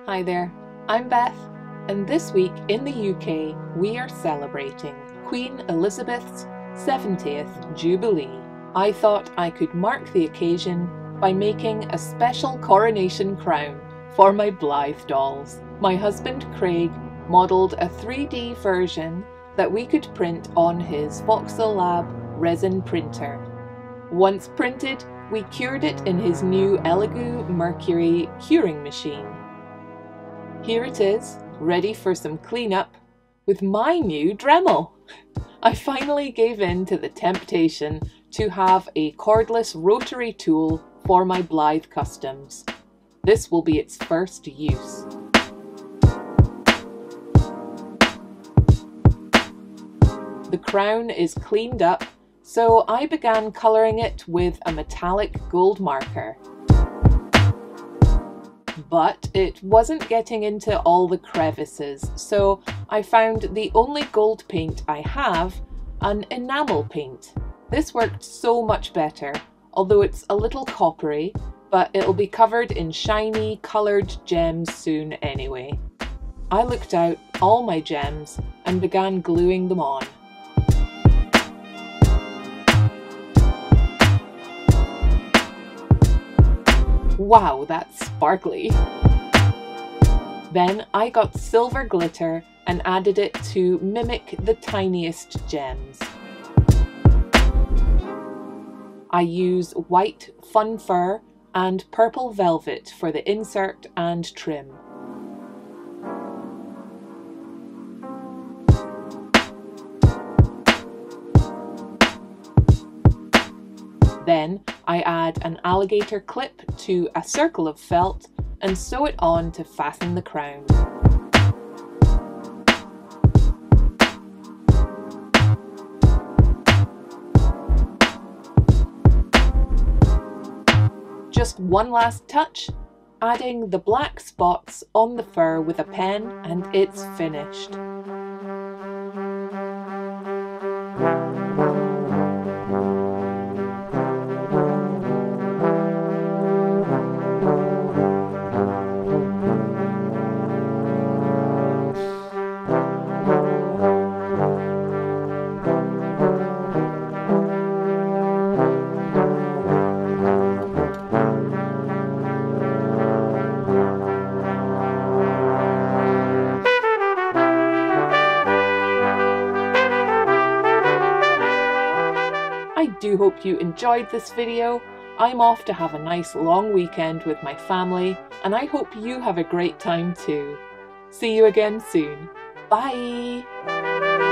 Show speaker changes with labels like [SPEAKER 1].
[SPEAKER 1] Hi there, I'm Beth, and this week in the UK we are celebrating Queen Elizabeth's 70th Jubilee. I thought I could mark the occasion by making a special coronation crown for my Blythe dolls. My husband Craig modelled a 3D version that we could print on his Voxel Lab resin printer. Once printed, we cured it in his new Elegoo Mercury curing machine. Here it is, ready for some cleanup with my new Dremel. I finally gave in to the temptation to have a cordless rotary tool for my Blythe customs. This will be its first use. The crown is cleaned up, so I began colouring it with a metallic gold marker. But it wasn't getting into all the crevices, so I found the only gold paint I have, an enamel paint. This worked so much better, although it's a little coppery, but it'll be covered in shiny, coloured gems soon anyway. I looked out all my gems and began gluing them on. Wow, that's sparkly! Then I got silver glitter and added it to mimic the tiniest gems. I use white fun fur and purple velvet for the insert and trim. Then I add an alligator clip to a circle of felt and sew it on to fasten the crown. Just one last touch, adding the black spots on the fur with a pen, and it's finished. I do hope you enjoyed this video. I'm off to have a nice long weekend with my family, and I hope you have a great time too. See you again soon. Bye!